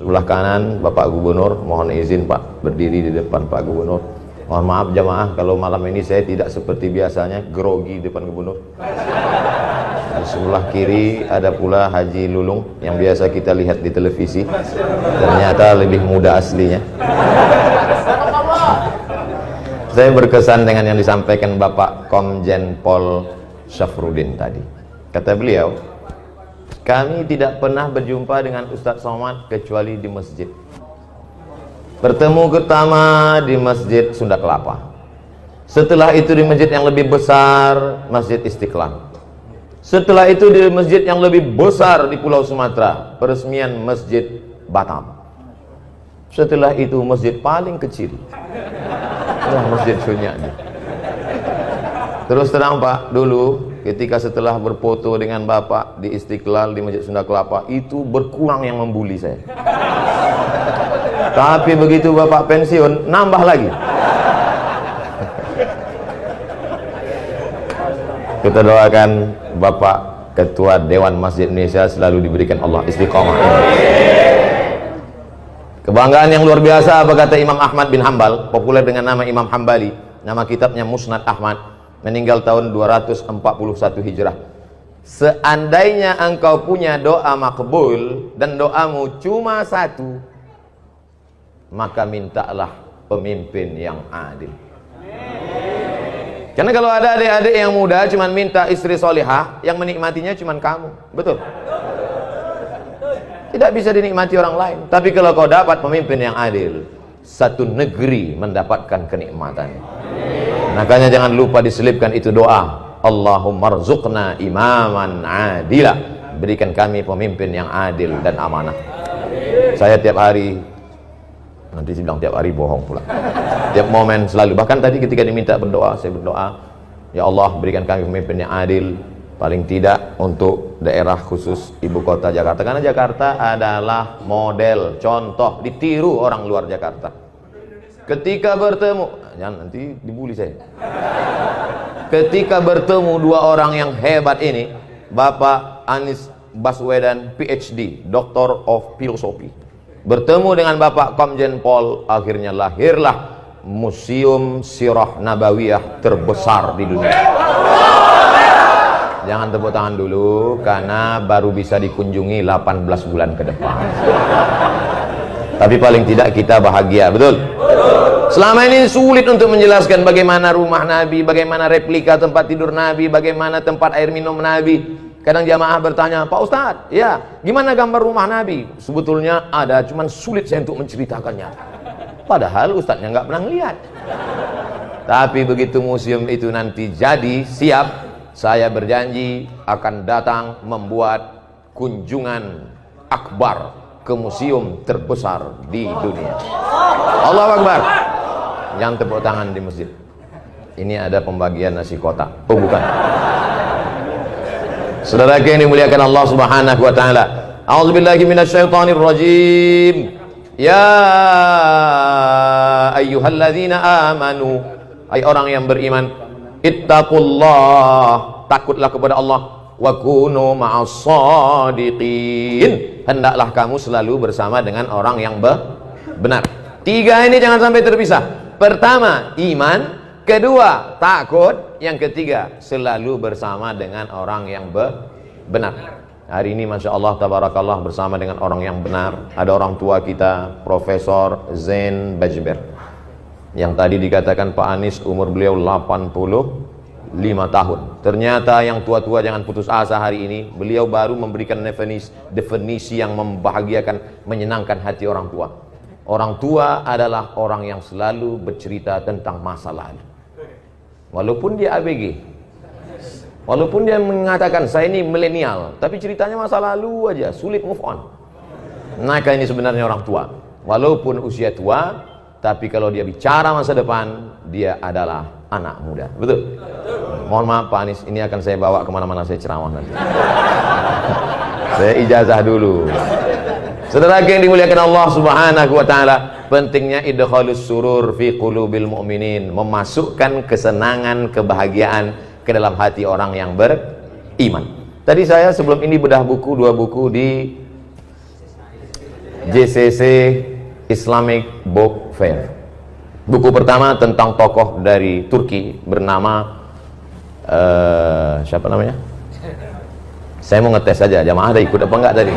Sebelah kanan Bapak Gubernur, mohon izin Pak berdiri di depan Pak Gubernur. Mohon maaf jamaah kalau malam ini saya tidak seperti biasanya grogi di depan Gubernur. Di sebelah kiri ada pula Haji Lulung yang biasa kita lihat di televisi. Ternyata lebih muda aslinya. Saya berkesan dengan yang disampaikan Bapak Komjen Pol Syafruddin tadi. Kata beliau, kami tidak pernah berjumpa dengan Ustadz Somad kecuali di masjid. Bertemu pertama di Masjid Sunda Kelapa. Setelah itu di masjid yang lebih besar, Masjid Istiqlal. Setelah itu di masjid yang lebih besar di Pulau Sumatera, peresmian Masjid Batam. Setelah itu masjid paling kecil, Masjid Sunyani. Terus terang Pak, dulu ketika setelah berfoto dengan Bapak di Istiqlal di Masjid Sunda Kelapa, itu berkurang yang membuli saya. Tapi begitu Bapak pensiun, nambah lagi. Kita doakan Bapak Ketua Dewan Masjid Indonesia selalu diberikan Allah istiqomah. Kebanggaan yang luar biasa, apa kata Imam Ahmad bin Hambal, populer dengan nama Imam Hambali, nama kitabnya Musnad Ahmad, meninggal tahun 241 Hijrah. Seandainya engkau punya doa makbul dan doamu cuma satu, maka mintalah pemimpin yang adil. Karena kalau ada adik-adik yang muda cuma minta istri solihah, yang menikmatinya cuma kamu, betul? Tidak bisa dinikmati orang lain. Tapi kalau kau dapat pemimpin yang adil, satu negeri mendapatkan kenikmatan. Makanya jangan lupa diselipkan itu doa, Allahumma rzuqna imaman adila, berikan kami pemimpin yang adil dan amanah. Saya tiap hari, nanti saya bilang tiap hari bohong pula, tiap momen selalu, bahkan tadi ketika diminta berdoa, saya berdoa, ya Allah berikan kami pemimpin yang adil, paling tidak untuk daerah khusus ibu kota Jakarta, karena Jakarta adalah model, contoh, ditiru orang luar Jakarta. Ketika bertemu, jangan nanti dibully saya. Ketika bertemu dua orang yang hebat ini, Bapak Anies Baswedan PhD, Doctor of Philosophy, bertemu dengan Bapak Komjen Pol, akhirnya lahirlah Museum Sirah Nabawiyah terbesar di dunia. Jangan tepuk tangan dulu, karena baru bisa dikunjungi 18 bulan ke depan. Tapi paling tidak kita bahagia, betul? Selama ini sulit untuk menjelaskan bagaimana rumah Nabi, bagaimana replika tempat tidur Nabi, bagaimana tempat air minum Nabi. Kadang jamaah bertanya, Pak Ustadz, ya gimana gambar rumah Nabi? Sebetulnya ada, cuman sulit saya untuk menceritakannya. Padahal Ustadznya nggak pernah lihat. Tapi begitu museum itu nanti jadi, siap, saya berjanji akan datang membuat kunjungan akbar ke museum terbesar di dunia. Allahu Akbar. Jangan tepuk tangan di masjid. Ini ada pembagian nasi kotak. Oh bukan. Saudara yang dimuliakan Allah Subhanahu wa taala. A'udzubillahi minasyaitonir rajim. Ya ayyuhalladzina amanu, hai orang yang beriman, ittaqullah, takutlah kepada Allah, wa kunu ma'as shadiqin, hendaklah kamu selalu bersama dengan orang yang benar. Tiga ini jangan sampai terpisah. Pertama, iman. Kedua, takut. Yang ketiga, selalu bersama dengan orang yang benar. Hari ini Masya Allah, tabarakallah, bersama dengan orang yang benar. Ada orang tua kita, Profesor Zain Bajber, yang tadi dikatakan Pak Anies umur beliau 85 tahun. Ternyata yang tua-tua jangan putus asa hari ini. Beliau baru memberikan definisi yang membahagiakan, menyenangkan hati orang tua. Orang tua adalah orang yang selalu bercerita tentang masa lalu. Walaupun dia ABG, walaupun dia mengatakan saya ini milenial, tapi ceritanya masa lalu aja, sulit move on. Maka ini sebenarnya orang tua. Walaupun usia tua, tapi kalau dia bicara masa depan, dia adalah anak muda. Betul? Mohon maaf Pak Anies, ini akan saya bawa kemana-mana saya ceramah nanti. Saya ijazah dulu. Saudara yang dimuliakan Allah Subhanahu wa taala, pentingnya idkhalus surur fi qulubil mu'minin, memasukkan kesenangan, kebahagiaan ke dalam hati orang yang beriman. Tadi saya sebelum ini bedah buku, dua buku di JCC Islamic Book Fair. Buku pertama tentang tokoh dari Turki bernama siapa namanya? Saya mau ngetes saja, jamaah ada ikut apa enggak tadi?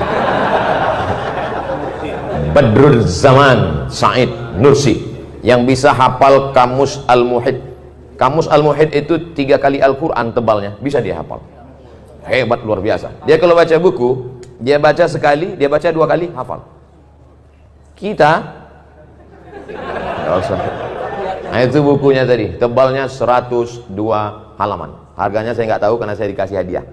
Badrul Zaman Said Nursi, yang bisa hafal Kamus Al-Muhit. Kamus Al-Muhit itu 3 kali Al-Quran tebalnya, bisa dia hafal. Hebat, luar biasa. Dia kalau baca buku, dia baca sekali, dia baca 2 kali, hafal. Kita nggak usah. Nah itu bukunya tadi, tebalnya 102 halaman. Harganya saya nggak tahu karena saya dikasih hadiah.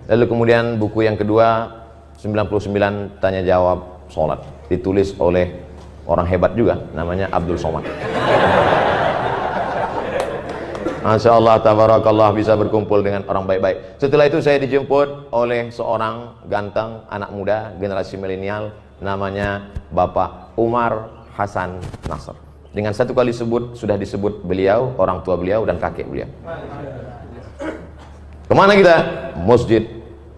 Lalu kemudian buku yang kedua 99 tanya jawab sholat, ditulis oleh orang hebat juga, namanya Abdul Somad. Masya Allah, tabarakallah, bisa berkumpul dengan orang baik-baik. Setelah itu saya dijemput oleh seorang ganteng anak muda generasi milenial, namanya Bapak Umar Hasan Nasr. Dengan 1 kali sebut sudah disebut beliau, orang tua beliau dan kakek beliau. Kemana kita? Masjid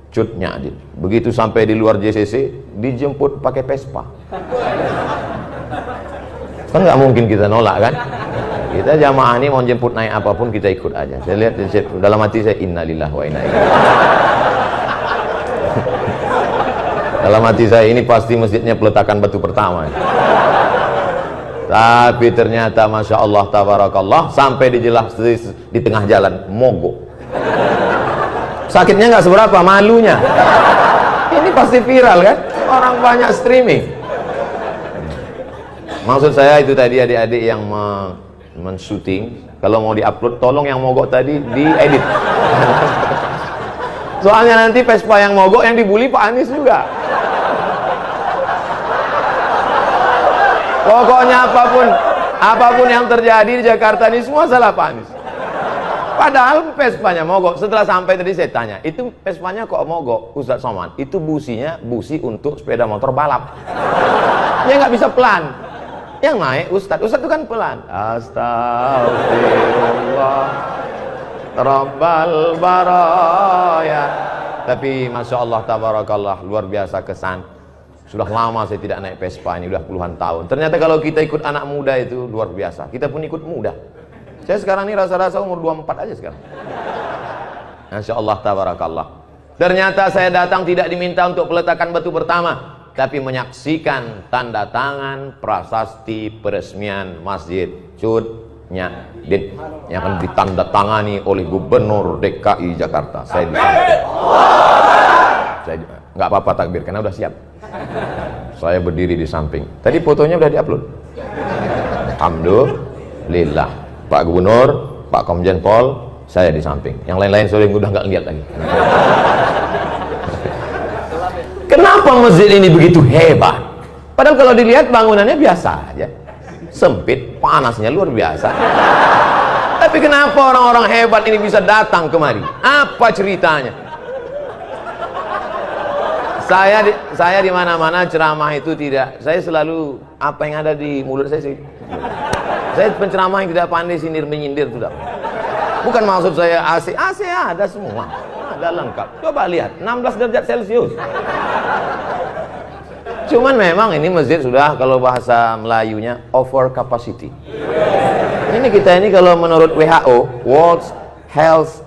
Cut Nyadin. Begitu sampai di luar JCC, dijemput pakai Vespa. Kan nggak mungkin kita nolak kan? Kita jamaah ini mau jemput naik apapun kita ikut aja. Saya lihat dalam hati saya, innalillahi wa inna ilaihi. Dalam hati saya ini pasti masjidnya peletakan batu pertama. Tapi ternyata masya Allah tabarakallah, sampai dijelas di tengah jalan mogok. Sakitnya nggak seberapa, malunya. Ini pasti viral kan? Orang banyak streaming. Maksud saya itu tadi adik-adik yang men-shooting, kalau mau di-upload tolong yang mogok tadi diedit. Soalnya nanti Vespa yang mogok yang dibully Pak Anies juga. Pokoknya apapun yang terjadi di Jakarta ini semua salah Pak Anies. Padahal Vespanya mogok. Setelah sampai tadi saya tanya, itu Vespanya kok mogok Ustadz Somad? Itu businya busi untuk sepeda motor balap. Ya nggak bisa pelan. Yang naik Ustadz itu kan pelan. Astagfirullah Rabbal baraya. Tapi masya Allah tabarakallah, luar biasa kesan. Sudah lama saya tidak naik Vespa ini, udah puluhan tahun. Ternyata kalau kita ikut anak muda itu luar biasa. Kita pun ikut muda. Saya sekarang ini rasa-rasa umur 24 aja sekarang. Masya Allah tabarakallah. Ternyata saya datang tidak diminta untuk peletakan batu pertama, tapi menyaksikan tanda tangan prasasti peresmian Masjid Cut Nyadin yang akan ditandatangani oleh Gubernur DKI Jakarta. Saya disamping. Saya nggak apa-apa takbir karena udah siap. Saya berdiri di samping. Tadi fotonya udah diupload. Alhamdulillah. Pak Gubernur, Pak Komjen Pol, saya di samping. Yang lain-lain sore udah nggak lihat lagi. Kenapa masjid ini begitu hebat? Padahal kalau dilihat bangunannya biasa aja, sempit, panasnya luar biasa. Tapi kenapa orang-orang hebat ini bisa datang kemari? Apa ceritanya? Saya di mana-mana ceramah itu tidak. Saya selalu apa yang ada di mulut saya sih. Saya penceramah yang tidak pandai sindir menyindir sudah. Bukan maksud saya AC ada semua, ada lengkap. Coba lihat 16 derajat Celcius. Cuman memang ini masjid sudah, kalau bahasa Melayunya, over capacity. Ini kita ini kalau menurut WHO, World Health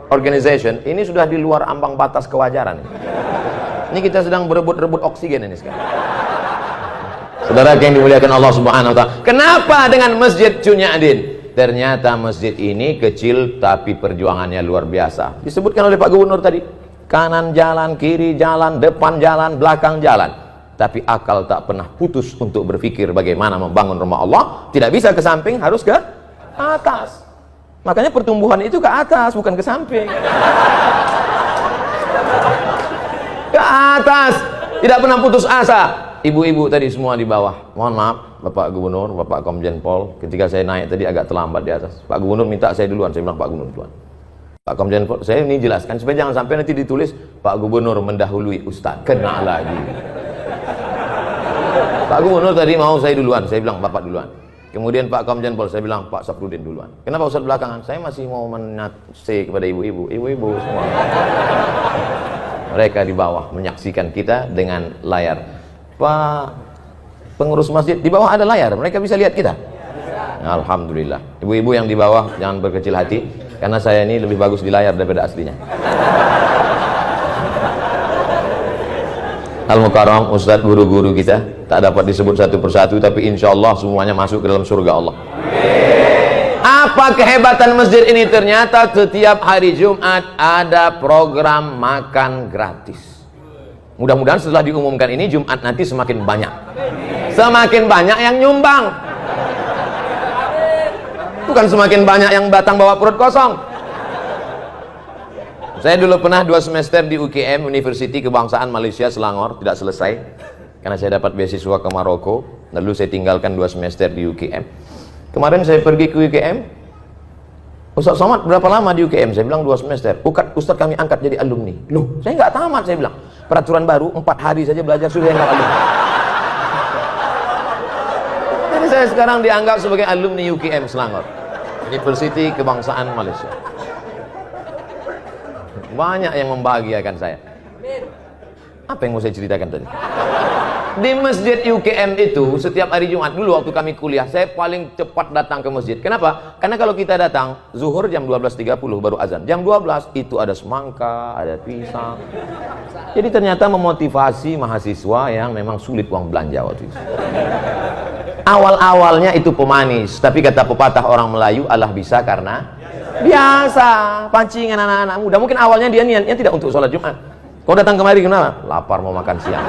Organization, ini sudah di luar ambang batas kewajaran. Ini kita sedang berebut-rebut oksigen ini sekarang. Saudara yang dimuliakan Allah Subhanahu wa taala. Kenapa dengan Masjid Cut Nyadin? Ternyata masjid ini kecil tapi perjuangannya luar biasa. Disebutkan oleh Pak Gubernur tadi, kanan jalan, kiri jalan, depan jalan, belakang jalan. Tapi akal tak pernah putus untuk berpikir bagaimana membangun rumah Allah. Tidak bisa ke samping, harus ke atas. Makanya pertumbuhan itu ke atas, bukan ke samping. Ke atas, tidak pernah putus asa. Ibu-ibu tadi semua di bawah. Mohon maaf, Bapak Gubernur, Bapak Komjen Pol, ketika saya naik tadi agak terlambat di atas. Pak Gubernur minta saya duluan, saya bilang Pak Gubernur duluan. Pak Komjen Pol, saya ini jelaskan supaya jangan sampai nanti ditulis Pak Gubernur mendahului Ustadz. Kena lagi. Pak Gubernur tadi mau saya duluan, saya bilang Bapak duluan. Kemudian Pak Komjen Pol, saya bilang Pak Saprudin duluan. Kenapa Ustadz belakangan? Saya masih mau menase kepada ibu-ibu semua. Mereka di bawah menyaksikan kita dengan layar. Pak pengurus masjid, di bawah ada layar, mereka bisa lihat kita. Alhamdulillah. Ibu-ibu yang di bawah jangan berkecil hati, karena saya ini lebih bagus di layar daripada aslinya. Al-Mukarram, Ustadz, guru-guru kita tak dapat disebut satu persatu, tapi insya Allah semuanya masuk ke dalam surga Allah. Apa kehebatan masjid ini? Ternyata setiap hari Jumat ada program makan gratis. Mudah-mudahan setelah diumumkan ini Jumat nanti semakin banyak yang nyumbang, bukan semakin banyak yang datang bawa perut kosong. Saya dulu pernah 2 semester di UKM, University Kebangsaan Malaysia Selangor, tidak selesai karena saya dapat beasiswa ke Maroko, lalu saya tinggalkan 2 semester di UKM. Kemarin saya pergi ke UKM, Ustaz Somad berapa lama di UKM? Saya bilang 2 semester. Ustaz kami angkat jadi alumni. Loh, saya nggak tamat, saya bilang. Peraturan baru 4 hari saja belajar sudah yang alumni. Jadi saya sekarang dianggap sebagai alumni UKM Selangor, University Kebangsaan Malaysia. Banyak yang membahagiakan saya. Apa yang mau saya ceritakan tadi? Di masjid UKM itu setiap hari Jumat, dulu waktu kami kuliah, saya paling cepat datang ke masjid. Kenapa? Karena kalau kita datang zuhur jam 12.30 baru azan, jam 12 itu ada semangka, ada pisang. Jadi ternyata memotivasi mahasiswa yang memang sulit uang belanja waktu itu. Awal-awalnya itu pemanis, tapi kata pepatah orang Melayu, Allah bisa karena biasa. Pancingan anak-anak muda, mungkin awalnya dia niatnya tidak untuk sholat Jumat. Kau datang kemari kenapa? Lapar mau makan siang.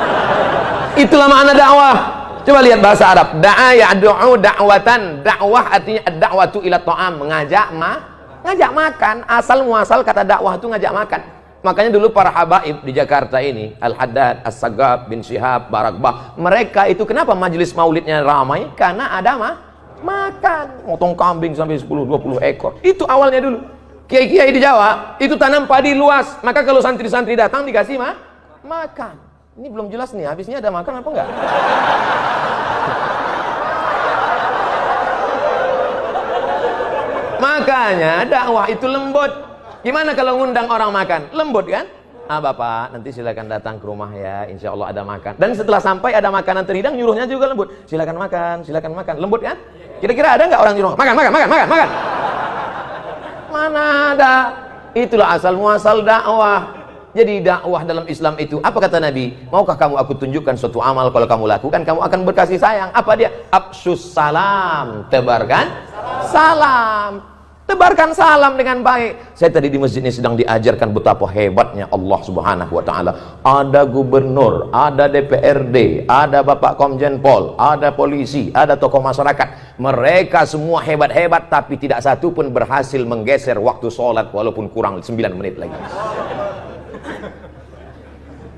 Itulah makna dakwah. Coba lihat bahasa Arab. Da'a ya'du'u da'watan. Dakwah artinya ad-da'watu ila ta'am, ngajak makan. Asal muasal kata dakwah itu ngajak makan. Makanya dulu para habaib di Jakarta ini, Al-Haddad, As-Sagab, bin Syihab, Barakbah, mereka itu kenapa majelis maulidnya ramai? Karena ada makan. Motong kambing sampai 10-20 ekor. Itu awalnya dulu. Kiai-kiai di Jawa itu tanam padi luas. Maka kalau santri-santri datang dikasih makan. Ini belum jelas nih, habisnya ada makan apa enggak? Makanya dakwah itu lembut. Gimana kalau ngundang orang makan? Lembut kan? Bapak, nanti silakan datang ke rumah ya, insya Allah ada makan. Dan setelah sampai ada makanan terhidang, nyuruhnya juga lembut. Silakan makan, lembut kan? Kira-kira ada nggak orang nyuruh makan? Mana ada? Itulah asal muasal dakwah. Jadi dakwah dalam Islam itu, apa kata Nabi? Maukah kamu aku tunjukkan suatu amal, kalau kamu lakukan kamu akan berkasih sayang. Apa dia? Afsyus salam, tebarkan salam. Tebarkan salam dengan baik. Saya tadi di masjid ini sedang diajarkan betapa hebatnya Allah Subhanahu wa taala. Ada gubernur, ada DPRD, ada Bapak Komjen Pol, ada polisi, ada tokoh masyarakat. Mereka semua hebat-hebat, tapi tidak satu pun berhasil menggeser waktu sholat walaupun kurang 9 menit lagi.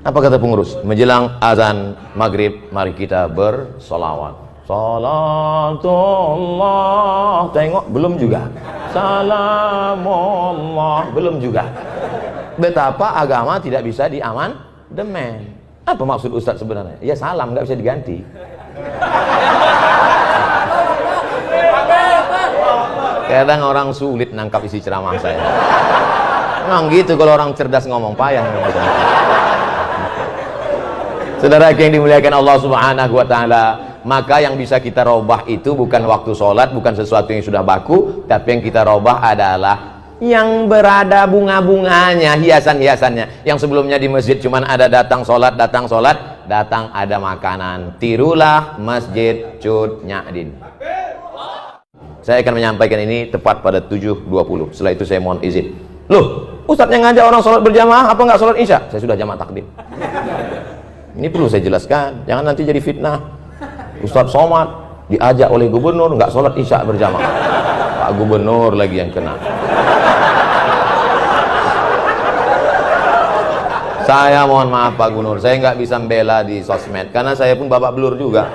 Apa kata pengurus? Menjelang azan maghrib, mari kita bersolawat. Salatullah. Tengok, belum juga. Salamullah, belum juga. Betapa agama tidak bisa diamandemen. Apa maksud Ustadz sebenarnya? Ya salam, nggak bisa diganti. Kadang orang sulit nangkap isi ceramah saya. Memang gitu kalau orang cerdas ngomong, payah. Saudara yang dimuliakan Allah Subhanahu wa taala, maka yang bisa kita robah itu bukan waktu sholat, bukan sesuatu yang sudah baku, tapi yang kita robah adalah yang berada bunga-bunganya, hiasan-hiasannya. Yang sebelumnya di masjid cuman ada datang sholat, datang ada makanan. Tirulah Masjid Cut Nyadin. Saya akan menyampaikan ini tepat pada 7.20. Setelah itu saya mohon izin. Loh, Ustadz yang ngajak orang sholat berjamaah, apa nggak sholat isya? Saya sudah jamak takdim. Ini perlu saya jelaskan, jangan nanti jadi fitnah. Ustadz Somad diajak oleh gubernur nggak sholat isya berjamaah. Pak gubernur lagi yang kena. Saya mohon maaf Pak Gubernur, saya nggak bisa membela di sosmed karena saya pun babak belur juga.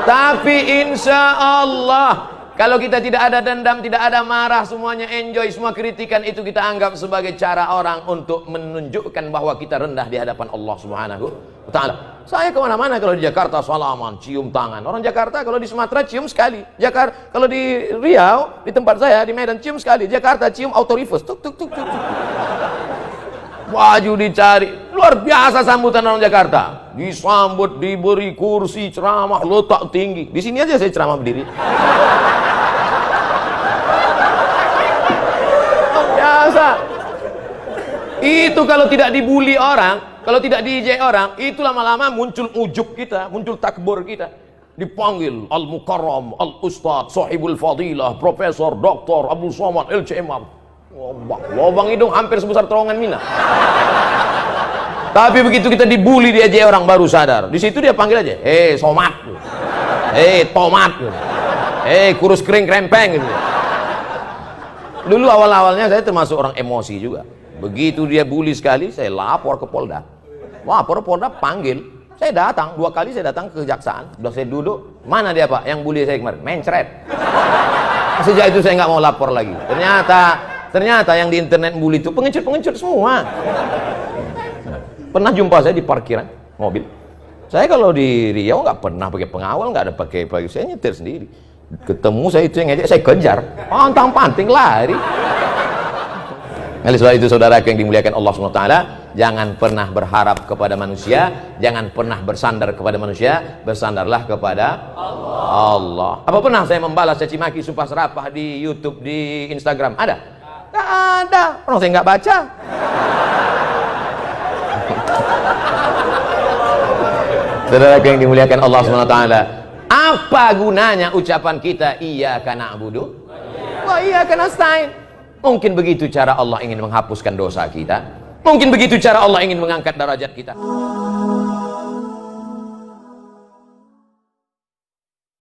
Tapi insya Allah kalau kita tidak ada dendam, tidak ada marah, semuanya enjoy, semua kritikan itu kita anggap sebagai cara orang untuk menunjukkan bahwa kita rendah di hadapan Allah Subhanahu wa ta'ala. Saya kemana-mana kalau di Jakarta salaman, cium tangan. Orang Jakarta kalau di Sumatera cium sekali. Jakarta kalau di Riau, di tempat saya di Medan cium sekali. Jakarta cium auto reverse, tuk tuk tuk tuk. baju dicari, luar biasa sambutan orang Jakarta, disambut, diberi kursi ceramah, letak tinggi. Di sini aja saya ceramah berdiri. Luar biasa. Itu kalau tidak dibully orang, kalau tidak diejek orang, itu lama-lama muncul ujub kita, muncul takbur kita. Dipanggil Al-Mukarram, Al-Ustadz, Sahibul Fadilah, Profesor, Doktor, Abdul Somad, LCMM. Lobang hidung hampir sebesar terowongan Mina. Tapi begitu kita dibully, diejek orang, baru sadar. Di situ dia panggil aja, somat, tomat, kurus kering krempeng gitu. Dulu awal-awalnya saya termasuk orang emosi juga. Begitu dia bully sekali, saya lapor ke Polda. Lapor Polda, panggil. Saya datang, 2 kali saya datang ke kejaksaan. Sudah saya duduk, mana dia Pak yang bully saya kemarin? Mencret. Sejak itu saya nggak mau lapor lagi. Ternyata yang di internet bully itu pengecut-pengecut semua. Pernah jumpa saya di parkiran mobil. Saya kalau di Riau nggak pernah pakai pengawal, nggak ada pakai saya nyetir sendiri. Ketemu saya itu yang ngejek, saya kejar, pantang-panting lari. Oleh sebab itu saudara yang dimuliakan Allah SWT, jangan pernah berharap kepada manusia, jangan pernah bersandar kepada manusia, bersandarlah kepada Allah. Apa pernah saya membalas caci maki sumpah serapah di YouTube, di Instagram? Ada? Nggak ada. Orang saya nggak baca. Saudara yang dimuliakan Allah SWT, apa gunanya ucapan kita iyyaka na'budu wa iyyaka nasta'in? Mungkin begitu cara Allah ingin menghapuskan dosa kita. Mungkin begitu cara Allah ingin mengangkat derajat kita.